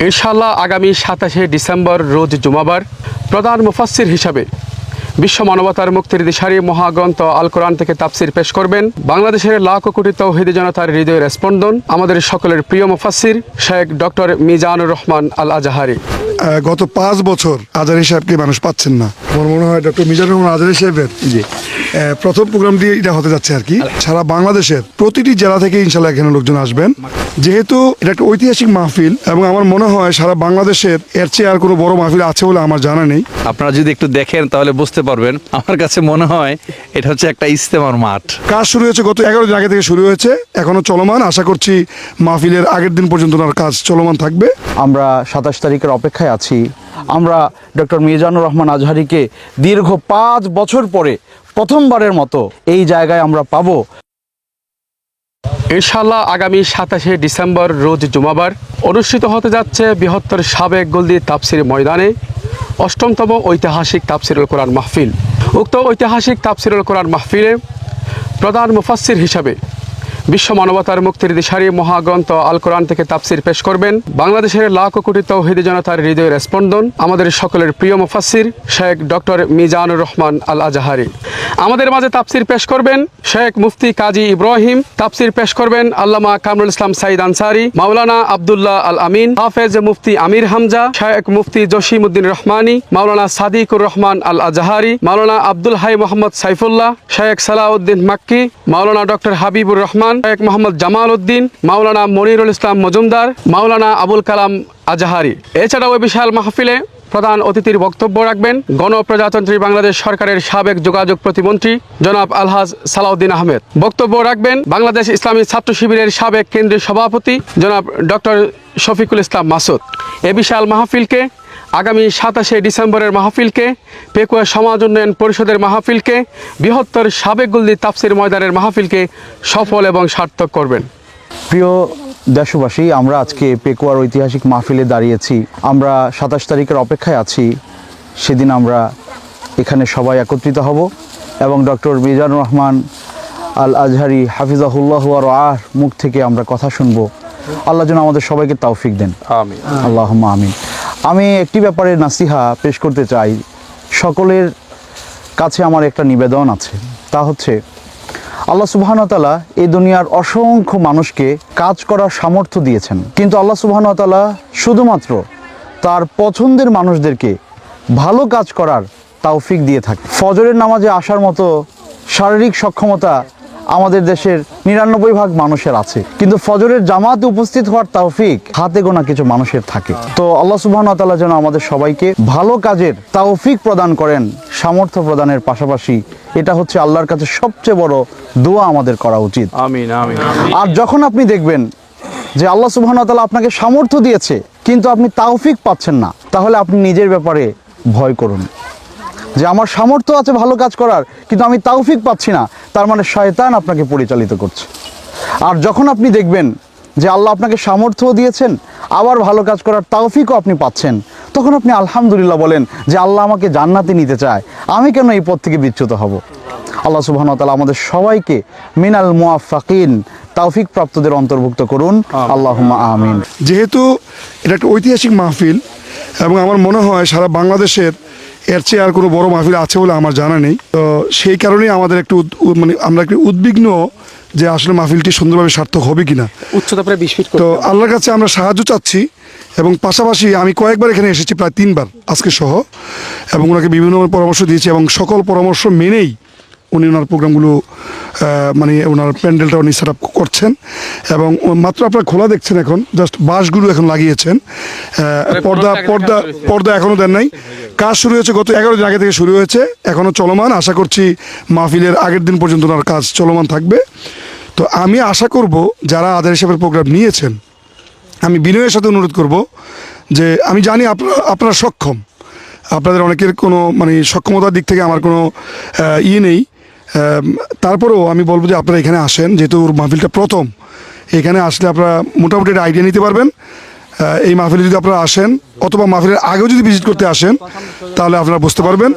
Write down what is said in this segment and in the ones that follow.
ইনশাআল্লাহ আগামী 27শে ডিসেম্বর রোজ জুমাবার প্রধান মুফাসসির হিসাবে বিশ্ব মানবতার মুক্তির দিশারি মহাগ্রন্থ আল কোরআন থেকে তাফসির পেশ করবেন বাংলাদেশের লাখো কোটি তৌহিদি জনতার হৃদয়ের স্পন্দন আমাদের সকলের প্রিয় মুফাসসির শেখ ডক্টর মিজানুর রহমান আল আজহারি। গত 5 বছর আজহারি সাহেবকে মানুষ পাচ্ছেন না। আমার মনে হয় ডক্টর মিজানুর রহমান আজহারি সাহেবের প্রথম প্রোগ্রামটি এটা হতে যাচ্ছে আর কি। সারা বাংলাদেশের প্রতিটি জেলা থেকে ইনশাল্লাহ এখানে লোকজন আসবেন, যেহেতু এটা একটা ঐতিহাসিক মাহফিল এবং আমার মনে হয় সারা বাংলাদেশের এর চেয়ে আর কোনো বড় মাহফিল আছে বলে আমার জানা নেই। আপনারা যদি একটু দেখেন তাহলে বুঝতে পারবেন। আমার কাছে মনে হয় এটা হচ্ছে একটা ইজতেমার মাঠ। কাজ শুরু হয়েছে গত 11 দিন আগে থেকে শুরু হয়েছে, এখনো চলমান। আশা করছি মাহফিলের আগের দিন পর্যন্ত ওনার কাজ চলমান থাকবে। আমরা 27 তারিখের অপেক্ষায় আছি। আমরা ডক্টর মিজানুর রহমান আজহারিকে দীর্ঘ 5 বছর পরে প্রথমবারের মতো এই জায়গায় আমরা পাবো। ইনশাআল্লাহ আগামী 27শে ডিসেম্বর রোজ জুমাবার অনুষ্ঠিত হতে যাচ্ছে বৃহত্তর সাবেক গোলদি তাফসির ময়দানে 8মতম ঐতিহাসিক তাফসিরুল কোরআন মাহফিল। উক্ত ঐতিহাসিক তাফসিরুল কোরআন মাহফিলে প্রধান মুফাসসির হিসাবে বিশ্ব মানবতার মুক্তির দিশারি মহাগ্রন্থ আল কোরআন থেকে তাফসির পেশ করবেন বাংলাদেশের লাখো কোটি তৌহিদি জনতার হৃদয়ের স্পন্দন আমাদের সকলের প্রিয় মুফাসসির শেখ ডক্টর মিজানুর রহমান আল আজহারি। আমাদের মাঝে তাফসির পেশ করবেন শেখ মুফতি কাজী ইব্রাহিম, তাফসির পেশ করবেন আল্লামা কামরুল ইসলাম সাইদ আনসারি, মাওলানা আব্দুল্লাহ আল আমিন, হাফেজ মুফতি আমির হামজা, শেখ মুফতি জসিমউদ্দিন রহমানি, মাওলানা সাদিকুর রহমান আল আজহারি, মাওলানা আব্দুল হাই মোহাম্মদ সাইফুল্লাহ, শেখ সালাউদ্দিন মাক্কি, মাওলানা ডক্টর হাবিবুর রহমান, শেখ মোহাম্মদ জামাল উদ্দিন, মাওলানা মনিরুল ইসলাম মজুমদার, মাওলানা আবুল কালাম আজহারি। এছাড়াও ওই বিশাল মাহফিলে প্রধান অতিথির বক্তব্য রাখবেন গণপ্রজাতন্ত্রী বাংলাদেশ সরকারের সাবেক যোগাযোগ প্রতিমন্ত্রী জনাব আলহাজ সালাউদ্দিন আহমেদ। বক্তব্য রাখবেন বাংলাদেশ ইসলামী ছাত্র শিবিরের সাবেক কেন্দ্রীয় সভাপতি জনাব ডক্টর শফিকুল ইসলাম মাসুদ। এ বিশাল মাহফিলকে আগামী 27শে ডিসেম্বরের মাহফিলকে, পেকুয়া সমাজ উন্নয়ন পরিষদের মাহফিলকে, বৃহত্তর সাবেক গোলদি তাফসির ময়দানের মাহফিলকে সফল এবং সার্থক করবেন। প্রিয় দেশবাসী, আমরা আজকে পেকুয়ার ঐতিহাসিক মাহফিলে দাঁড়িয়েছি। আমরা 27 তারিখের অপেক্ষায় আছি। সেদিন আমরা এখানে সবাই একত্রিত হব এবং ডক্টর মিজানুর রহমান আল আজহারি হাফিজাহুল্লাহ ওয়া রাআহ মুখ থেকে আমরা কথা শুনব। আল্লাহ যেন আমাদের সবাইকে তৌফিক দেন, আমিন, আল্লাহুম্মা আমিন। আমি একটি ব্যাপারে নাসিহা পেশ করতে চাই। সকলের কাছে আমার একটা নিবেদন আছে, তা হচ্ছে আল্লাহ সুবহানাহু ওয়া তাআলা এই দুনিয়ার অসংখ্য মানুষকে কাজ করার সামর্থ্য দিয়েছেন, কিন্তু আল্লাহ সুবহানাহু ওয়া তাআলা শুধুমাত্র তার পছন্দের মানুষদেরকে ভালো কাজ করার তৌফিক দিয়ে থাকে। ফজরের নামাজে আসার মতো শারীরিক সক্ষমতা আমাদের দেশের 99% মানুষের আছে, কিন্তু ফজরের জামাতে উপস্থিত হওয়ার তৌফিক হাতে গোনা কিছু মানুষের থাকে। তো আল্লাহ সুবহানাহু ওয়া তাআলা যেন আমাদের সবাইকে ভালো কাজের তৌফিক প্রদান করেন, সামর্থ্য প্রদানের পাশাপাশি। এটা হচ্ছে আল্লাহর কাছে সবচেয়ে বড় দোয়া আমাদের করা উচিত। আমিন, আমিন। আর যখন আপনি দেখবেন যে আল্লাহ সুবহানাহু ওয়া তাআলা আপনাকে সামর্থ্য দিয়েছে কিন্তু আপনি তৌফিক পাচ্ছেন না, তাহলে আপনি নিজের ব্যাপারে ভয় করুন যে আমার সামর্থ্য আছে ভালো কাজ করার, কিন্তু আমি তৌফিক পাচ্ছি না, তার মানে শয়তান আপনাকে পরিচালিত করছে। আর যখন আপনি দেখবেন যে আল্লাহ আপনাকে সামর্থ্য দিয়েছেন আবার ভালো কাজ করার তৌফিকও আপনি পাচ্ছেন, তখন আপনি আলহামদুলিল্লাহ বলেন যে আল্লাহ আমাকে জান্নাতে নিতে চায়, আমি কেন এই পথ থেকে বিচ্যুত হব। আল্লাহ সুবহানাহু ওয়া তাআলা আমাদের সবাইকে মিনাল মুওয়াফফাকিন, তৌফিক প্রাপ্তদের অন্তর্ভুক্ত করুন, আল্লাহুম্মা আমিন। যেহেতু এটা একটা ঐতিহাসিক মাহফিল এবং আমার মনে হয় সারা বাংলাদেশের এর চেয়ে আর কোনো বড় মাহফিল আছে বলে আমার জানা নেই। তো সেই কারণেই আমাদের একটু আমরা একটু উদ্বিগ্ন যে আসলে মাহফিলটি সুন্দরভাবে সার্থক হবে কিনা। উচ্চতা প্রায় 20 ফিট। তো আল্লাহর কাছে আমরা সাহায্য চাচ্ছি এবং পাশাপাশি আমি কয়েকবার এখানে এসেছি, প্রায় 3বার আজকে সহ, এবং ওনাকে বিভিন্ন পরামর্শ দিয়েছি এবং সকল পরামর্শ মেনেই উনি ওনার প্রোগ্রামগুলো ওনার প্যান্ডেলটা উনি সেট আপ করছেন। এবং মাত্র আপনারা খোলা দেখছেন, এখন জাস্ট বাঁশগুলো এখন লাগিয়েছেন, পর্দা এখনও দেন নাই। কাজ শুরু হয়েছে গত 11 দিন আগে থেকে শুরু হয়েছে, এখনও চলমান। আশা করছি মাহফিলের আগের দিন পর্যন্ত ওনার কাজ চলমান থাকবে। তো আমি আশা করব যারা আজহারি সাহেবের প্রোগ্রাম নিয়েছেন, আমি বিনয়ের সাথে অনুরোধ করব যে আমি জানি আপনারা সক্ষম, আপনাদের অনেকের কোনো সক্ষমতার দিক থেকে আমার কোনো নেই, তারপরেও আমি বলবো যে আপনারা এখানে আসেন। যেহেতু মাহফিলটা প্রথম, এখানে আসলে আপনারা মোটামুটি একটা আইডিয়া নিতে পারবেন। এই মাহফিলে যদি আপনারা আসেন অথবা মাহফিলের আগেও যদি ভিজিট করতে আসেন তাহলে আপনারা বুঝতে পারবেন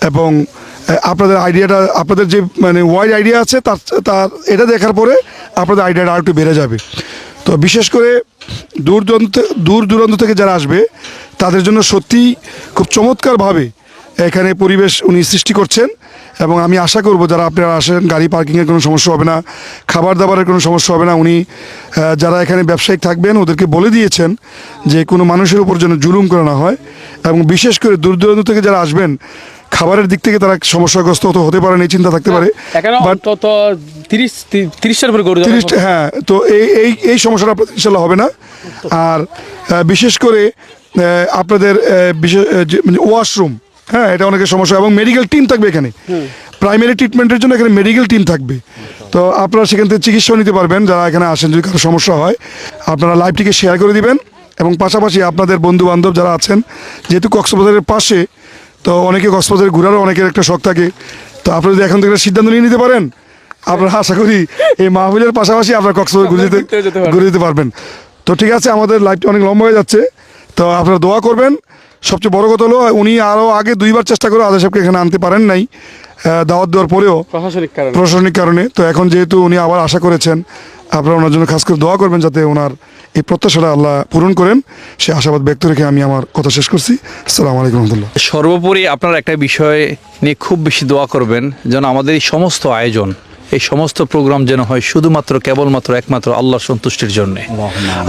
এবং আপনাদের আইডিয়াটা, আপনাদের যে ওয়াইড আইডিয়া আছে তার এটা দেখার পরে আপনাদের আইডিয়াটা আর একটু বেড়ে যাবে। তো বিশেষ করে দূর দূরান্ত থেকে যারা আসবে তাদের জন্য সত্যিই খুব চমৎকারভাবে এখানে পরিবেশ উনি সৃষ্টি করছেন। এবং আমি আশা করব যারা আপনারা আসেন, গাড়ি পার্কিংয়ের কোনো সমস্যা হবে না, খাবার দাবারের কোনো সমস্যা হবে না। উনি যারা এখানে ব্যবসায়িক থাকবেন ওদেরকে বলে দিয়েছেন যে কোনো মানুষের উপর যেন জুলুম করা না হয়। এবং বিশেষ করে দূর দূরান্ত থেকে যারা আসবেন খাবারের দিক থেকে তারা সমস্যাগ্রস্ত হতে পারেন, এই চিন্তা থাকতে পারে। এখানে বাট অন্তত 30টার উপরে গরু 30টা, হ্যাঁ, তো এই সমস্যাটা আপনাদের ইনশাল্লাহ হবে না। আর বিশেষ করে আপনাদের বিশেষ ওয়াশরুম, হ্যাঁ, এটা অনেকের সমস্যা। এবং মেডিকেল টিম থাকবে এখানে, প্রাইমারি ট্রিটমেন্টের জন্য এখানে মেডিকেল টিম থাকবে। তো আপনারা সেখান থেকে চিকিৎসা নিতে পারবেন যারা এখানে আসেন। যদি কারো সমস্যা হয় আপনারা লাইভটিকে শেয়ার করে দিবেন। এবং পাশাপাশি আপনাদের বন্ধু বান্ধব যারা আছেন, যেহেতু কক্সবাজারের পাশে, তো অনেকে কক্সবাজারে ঘোরারও অনেকের একটা শখ থাকে। তো আপনারা যদি এখন থেকে একটা সিদ্ধান্ত নিয়ে নিতে পারেন, আপনারা আশা করি এই মাহফিলের পাশাপাশি আপনারা কক্সবাজার ঘুরে যেতে পারবেন। তো ঠিক আছে, আমাদের লাইভটি অনেক লম্বা হয়ে যাচ্ছে, তো আপনারা দোয়া করবেন। সবচেয়ে বড় কথা হলো উনি আরও আগে 2বার চেষ্টা করে আদেশ সাহেবকে এখানে আনতে পারেন নাই, দাওয়াত দেওয়ার পরেও প্রশাসনিক কারণে। তো এখন যেহেতু উনি আবার আশা করেছেন, আপনারা ওনার জন্য খাস করে দোয়া করবেন যাতে ওনার এই প্রত্যাশাটা আল্লাহ পূরণ করেন। সে আশাবাদ ব্যক্ত রেখে আমি আমার কথা শেষ করছি। আসসালামু আলাইকুম রহমতুল্লাহ। সর্বোপরি আপনারা একটা বিষয় নিয়ে খুব বেশি দোয়া করবেন, যেন আমাদের এই সমস্ত আয়োজন, এই সমস্ত প্রোগ্রাম যেন হয় শুধুমাত্র কেবলমাত্র একমাত্র আল্লাহর সন্তুষ্টির জন্য।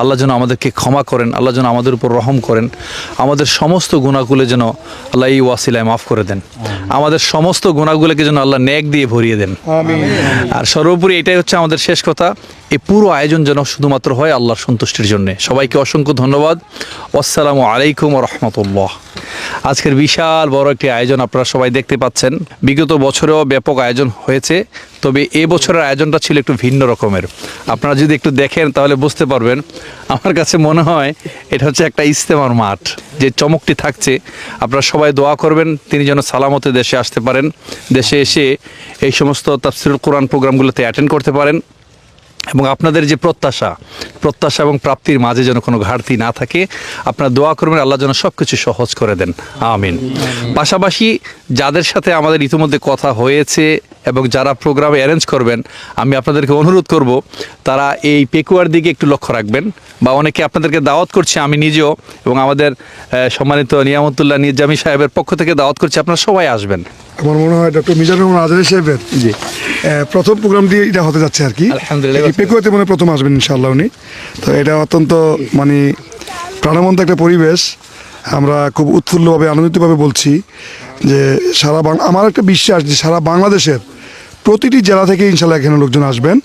আল্লাহ যেন আমাদেরকে ক্ষমা করেন, আল্লাহ যেন আমাদের উপর রহম করেন, আমাদের সমস্ত গুনাহগুলো যেন আল্লাহ এই ওয়াসিলায় মাফ করে দেন, আমাদের সমস্ত গুনাহগুলোকে যেন আল্লাহ নেক দিয়ে ভরিয়ে দেন। আর সর্বোপরি এটাই হচ্ছে আমাদের শেষ কথা, এই পুরো আয়োজন যেন শুধুমাত্র হয় আল্লাহর সন্তুষ্টির জন্য। সবাইকে অসংখ্য ধন্যবাদ। আসসালামু আলাইকুম ওয়া রাহমাতুল্লাহ। আজকের বিশাল বড় একটি আয়োজন আপনারা সবাই দেখতে পাচ্ছেন। বিগত বছরেও ব্যাপক আয়োজন হয়েছে, তবে এই বছরের আয়োজনটা ছিল একটু ভিন্ন রকমের। আপনারা যদি একটু দেখেন তাহলে বুঝতে পারবেন। আমার কাছে মনে হয় এটা হচ্ছে একটা ইজতেমার মাঠ, যে চমকটি থাকছে। আপনারা সবাই দোয়া করবেন তিনি যেন সালামতে দেশে আসতে পারেন, দেশে এসে এই সমস্ত তাফসীরুল কোরআন প্রোগ্রামগুলোতে অ্যাটেন্ড করতে পারেন। এবং আপনাদের যে প্রত্যাশা এবং প্রাপ্তির মাঝে যেন কোনো ঘাটতি না থাকে, আপনারা দোয়া করবেন আল্লাহ যেন সব কিছু সহজ করে দেন, আমিন। পাশাপাশি যাদের সাথে আমাদের ইতিমধ্যে কথা হয়েছে এবং যারা প্রোগ্রাম অ্যারেঞ্জ করবেন, আমি আপনাদেরকে অনুরোধ করব তারা এই পেকুয়ার দিকে একটু লক্ষ্য রাখবেন। বা অনেকে আপনাদেরকে দাওয়াত করছে, আমি নিজেও এবং আমাদের সম্মানিত নিয়ামতুল্লাহ নিজামী সাহেবের পক্ষ থেকে দাওয়াত করছি, আপনারা সবাই আসবেন। আমার মনে হয় ডক্টর মিজানুর রহমান আজহারী সাহেবের প্রথম প্রোগ্রামটি এটা হতে যাচ্ছে আর কি। আলহামদুলিল্লাহ। পেকুয়াতে মনে প্রথম আসবেন ইনশাআল্লাহ উনি। তো এটা অত্যন্ত মানে প্রাণবন্ত একটা পরিবেশ। আমরা খুব উৎফুল্লভাবে আনন্দিতভাবে বলছি যে আমার একটা বিশ্বাস যে সারা বাংলাদেশের প্রতিটি জেলা থেকে ইনশাআল্লাহ এখানে লোকজন আসবেন।